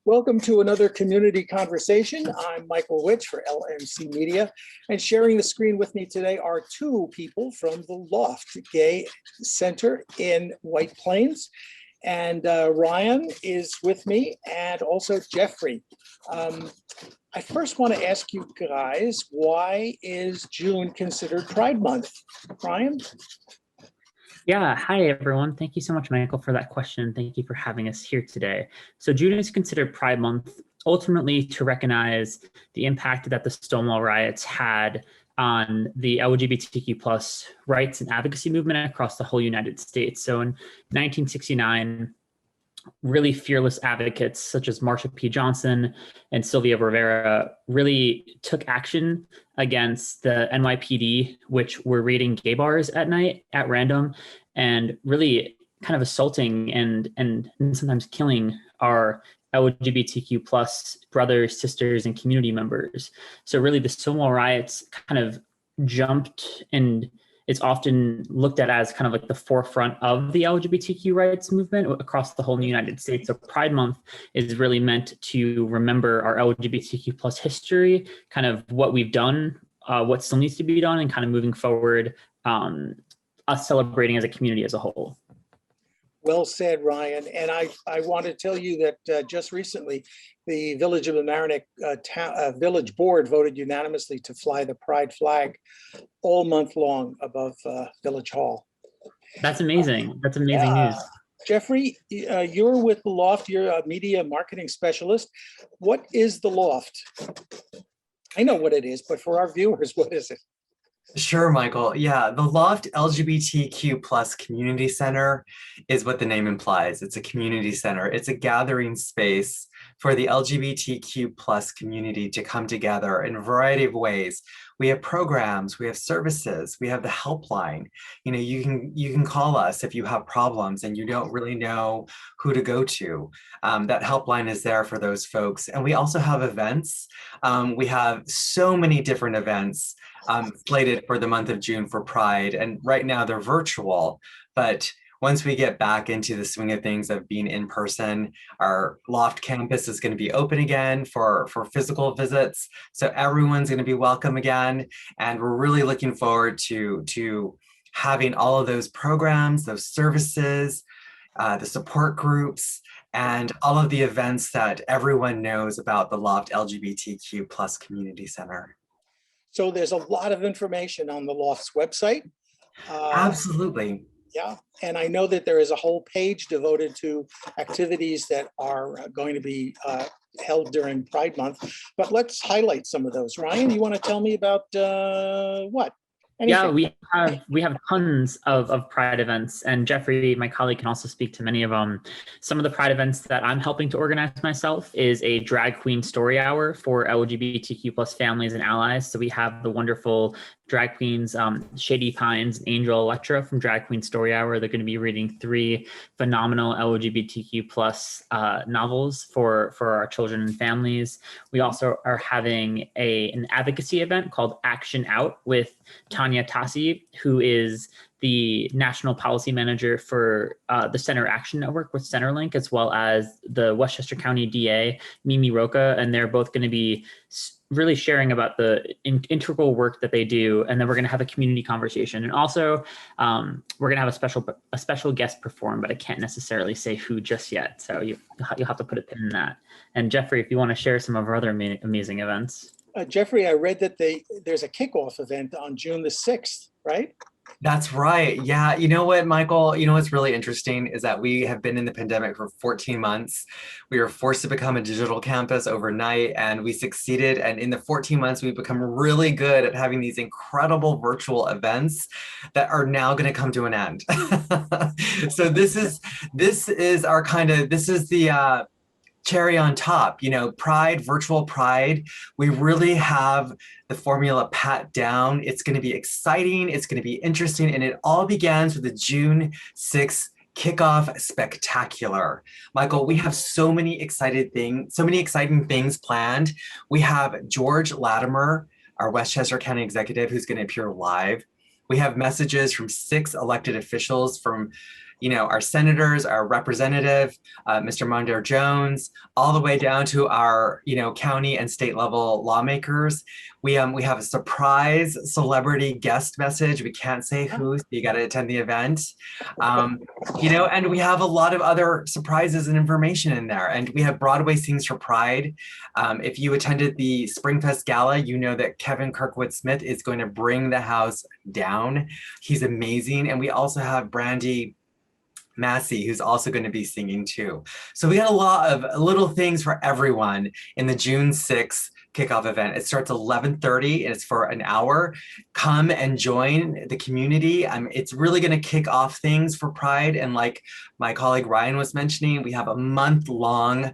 Welcome to another community conversation. I'm Michael Witch for LMC Media, and sharing the screen with me today are two people from the Loft Gay Center in White Plains. And Ryan is with me, and also Jeffrey. I first want to ask you guys, why is June considered Pride Month? Ryan? Yeah, hi everyone. Thank you so much, Michael, for that question. Thank you for having us here today. So June is considered Pride Month ultimately to recognize the impact that the Stonewall riots had on the LGBTQ plus rights and advocacy movement across the whole United States. So in 1969, really fearless advocates such as Marsha P. Johnson and Sylvia Rivera really took action against the NYPD, which were raiding gay bars at night at random and really kind of assaulting and sometimes killing our LGBTQ plus brothers, sisters, and community members. So really the Stonewall riots kind of jumped, and it's often looked at as kind of like the forefront of the LGBTQ rights movement across the whole United States. So Pride Month is really meant to remember our LGBTQ plus history, kind of what we've done, what still needs to be done, and kind of moving forward, us celebrating as a community as a whole. Well said, Ryan. And I want to tell you that just recently, the Village of Mamaroneck Village Board voted unanimously to fly the Pride flag all month long above Village Hall. That's amazing. That's amazing news. Jeffrey, you're with the Loft. You're a media marketing specialist. What is the Loft? I know what it is, but for our viewers, what is it? Sure, Michael. Yeah, the Loft LGBTQ plus Community Center is what the name implies. It's a community center. It's a gathering space for the LGBTQ plus community to come together in a variety of ways. We have programs, we have services, we have the helpline. You know, you can call us if you have problems and you don't really know who to go to. That helpline is there for those folks. And we also have events. We have so many different events slated for the month of June for Pride. And right now they're virtual, but once we get back into the swing of things of being in person, our Loft campus is going to be open again for physical visits. So everyone's going to be welcome again. And we're really looking forward to having all of those programs, those services, the support groups, and all of the events that everyone knows about the Loft LGBTQ plus Community Center. So there's a lot of information on the Loft's website. Absolutely. Yeah, and I know that there is a whole page devoted to activities that are going to be held during Pride Month, but let's highlight some of those. Ryan, you want to tell me about what? Anything? Yeah, we have tons of Pride events, and Jeffrey, my colleague, can also speak to many of them. Some of the Pride events that I'm helping to organize myself is a drag queen story hour for LGBTQ plus families and allies. So we have the wonderful drag queens, Shady Pines and Angel Electra from Drag Queen Story Hour. They're going to be reading 3 phenomenal LGBTQ plus novels for our children and families. We also are having an advocacy event called Action Out with Tanya Tassi, who is the National Policy Manager for the Center Action Network with Centerlink, as well as the Westchester County DA, Mimi Roca, and they're both going to be really sharing about the integral work that they do. And then we're going to have a community conversation. And also we're going to have a special guest perform, but I can't necessarily say who just yet. So you'll have to put a pin in that. And Jeffrey, if you want to share some of our other amazing events. Jeffrey, I read that there's a kickoff event on June the 6th, right? That's right. Yeah. You know what, Michael? You know what's really interesting is that we have been in the pandemic for 14 months. We were forced to become a digital campus overnight, and we succeeded. And in the 14 months, we've become really good at having these incredible virtual events that are now going to come to an end. So this is the cherry on top, you know, Pride, virtual Pride. We really have the formula pat down. It's going to be exciting. It's going to be interesting. And it all begins with the June 6th kickoff spectacular. Michael, we have so many exciting things planned. We have George Latimer, our Westchester County executive, who's going to appear live. We have messages from 6 elected officials from our senators, our representative, Mr. Mondale Jones, all the way down to our, county and state level lawmakers. We have a surprise celebrity guest message. We can't say who, so you got to attend the event. And we have a lot of other surprises and information in there. And we have Broadway Sings for Pride. If you attended the Springfest Gala, you know that Kevin Kirkwood Smith is going to bring the house down. He's amazing. And we also have Brandy Massey, who's also going to be singing too. So we got a lot of little things for everyone in the June 6th kickoff event. It starts 11:30 and it's for an hour. Come and join the community. It's really going to kick off things for Pride. And like my colleague Ryan was mentioning, we have a month-long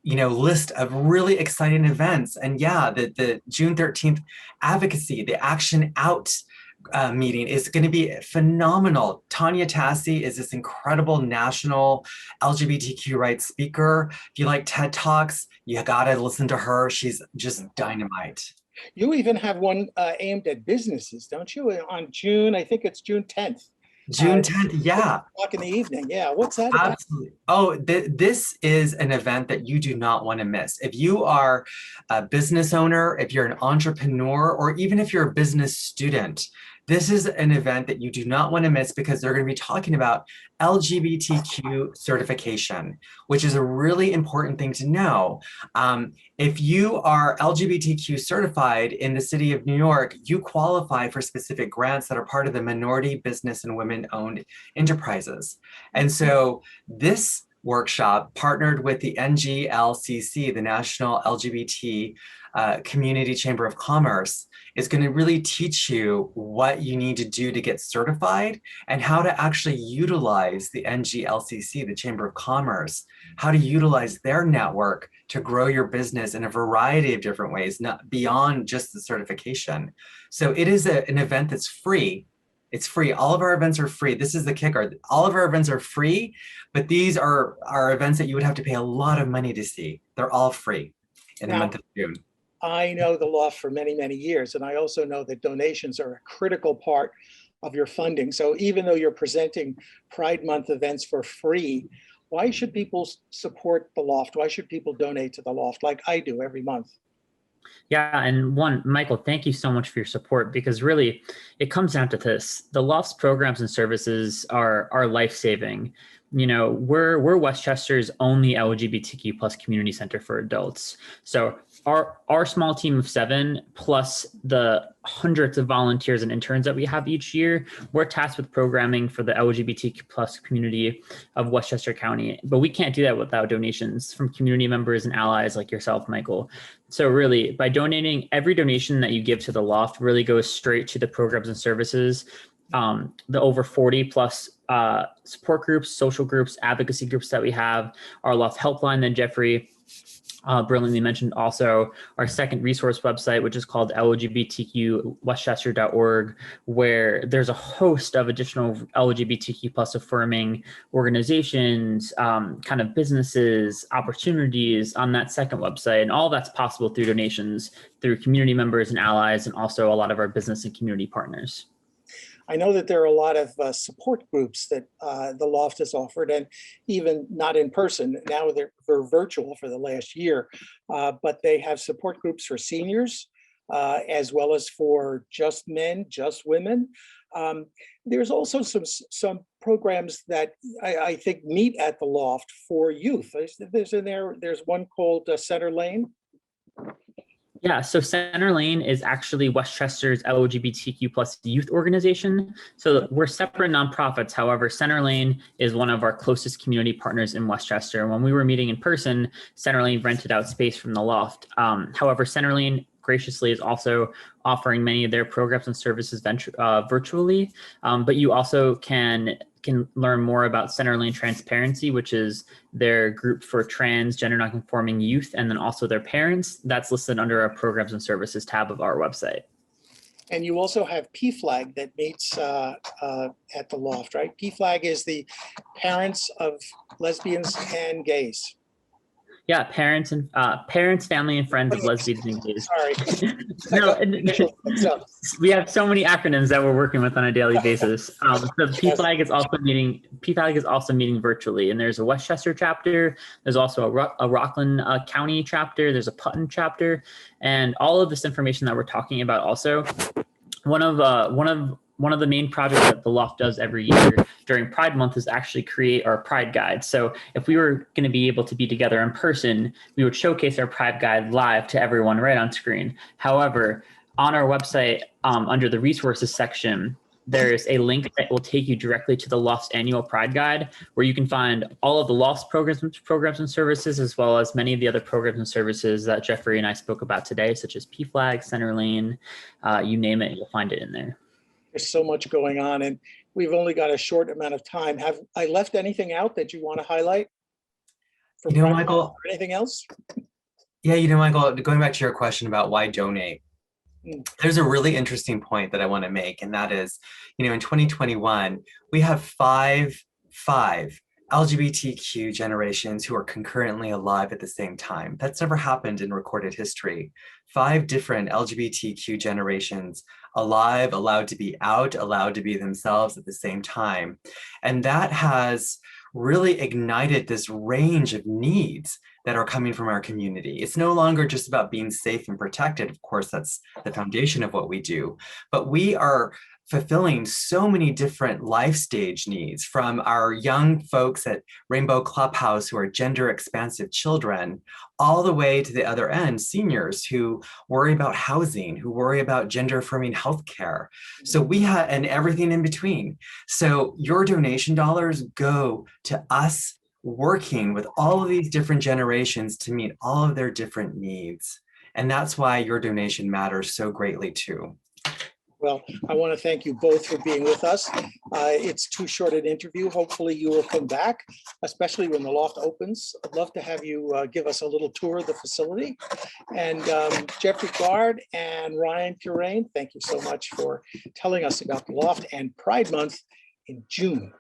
list of really exciting events. And yeah, the June 13th advocacy, the Action Out meeting is going to be phenomenal. Tanya Tassi is this incredible national LGBTQ rights speaker. If you like TED Talks, you got to listen to her. She's just dynamite. You even have one aimed at businesses, don't you? On June, I think it's June 10th. June 10th, yeah. O'clock in the evening, yeah. What's that about? Absolutely. Oh, this is an event that you do not want to miss. If you are a business owner, if you're an entrepreneur, or even if you're a business student, this is an event that you do not want to miss because they're going to be talking about LGBTQ certification, which is a really important thing to know. If you are LGBTQ certified in the city of New York, you qualify for specific grants that are part of the Minority Business and Women-Owned Enterprises. And so this workshop partnered with the NGLCC, the National LGBT Community Chamber of Commerce, is going to really teach you what you need to do to get certified and how to actually utilize the NGLCC, the Chamber of Commerce, how to utilize their network to grow your business in a variety of different ways, not beyond just the certification. So it is an event that's free. It's free. All of our events are free. This is the kicker. All of our events are free, but these are events that you would have to pay a lot of money to see. They're all free in the month of June. I know the Loft for many, many years, and I also know that donations are a critical part of your funding. So even though you're presenting Pride Month events for free, why should people support the Loft? Why should people donate to the Loft like I do every month? Yeah, and Michael, thank you so much for your support, because really it comes down to this. The Loft's programs and services are life-saving. We're Westchester's only LGBTQ plus community center for adults. So our small team of 7, plus the hundreds of volunteers and interns that we have each year, we're tasked with programming for the LGBTQ plus community of Westchester County. But we can't do that without donations from community members and allies like yourself, Michael. So really, by donating, every donation that you give to the Loft really goes straight to the programs and services. The over 40 plus support groups, social groups, advocacy groups that we have, our Loft helpline that Jeffrey brilliantly mentioned, also our second resource website, which is called LGBTQWestchester.org, where there's a host of additional LGBTQ plus affirming organizations, kind of businesses, opportunities on that second website. And all that's possible through donations, through community members and allies, and also a lot of our business and community partners. I know that there are a lot of support groups that the Loft has offered, and even not in person. Now they're virtual for the last year, but they have support groups for seniors, as well as for just men, just women. There's also some programs that I think meet at the Loft for youth. There's one called Center Lane. Yeah, so Center Lane is actually Westchester's LGBTQ plus youth organization. So we're separate nonprofits. However, Center Lane is one of our closest community partners in Westchester. When we were meeting in person, Center Lane rented out space from the Loft. However, Center Lane graciously is also offering many of their programs and services virtually, but you also can learn more about Center Lane Transparency, which is their group for trans, gender nonconforming youth, and then also their parents. That's listed under our programs and services tab of our website. And you also have PFLAG that meets at the Loft, right? PFLAG is the parents of lesbians and gays. Yeah, parents, family, and friends of lesbians and gays. Sorry. No, So, we have so many acronyms that we're working with on a daily basis. So Yes. PFLAG is also meeting virtually, and there's a Westchester chapter. There's also a Rockland County chapter. There's a Putnam chapter, and all of this information that we're talking about. Also, one of the main projects that the Loft does every year during Pride Month is actually create our Pride Guide. So if we were going to be able to be together in person, we would showcase our Pride Guide live to everyone right on screen. However, on our website, under the resources section, there's a link that will take you directly to the Loft's annual Pride Guide, where you can find all of the Loft's programs and services, as well as many of the other programs and services that Jeffrey and I spoke about today, such as PFLAG, Center Lane, you name it, you'll find it in there. there's so much going on, and we've only got a short amount of time. Have I left anything out that you want to highlight? You know, Pride Michael, Month or anything else? yeah, you know, Michael, going back to your question about why donate, there's a really interesting point that I want to make, and that is, you know, in 2021, we have five LGBTQ generations who are concurrently alive at the same time. That's never happened in recorded history. 5 different LGBTQ generations alive, allowed to be out, allowed to be themselves at the same time. And that has really ignited this range of needs that are coming from our community. It's no longer just about being safe and protected. Of course, that's the foundation of what we do, but we are fulfilling so many different life stage needs, from our young folks at Rainbow Clubhouse who are gender expansive children, all the way to the other end, seniors who worry about housing, who worry about gender affirming healthcare. So we have, and everything in between. So your donation dollars go to us working with all of these different generations to meet all of their different needs. And that's why your donation matters so greatly too. Well, I want to thank you both for being with us. It's too short an interview. Hopefully you will come back, especially when the Loft opens. I'd love to have you give us a little tour of the facility. And Jeffrey Gard and Ryan Purain, thank you so much for telling us about the Loft and Pride Month in June.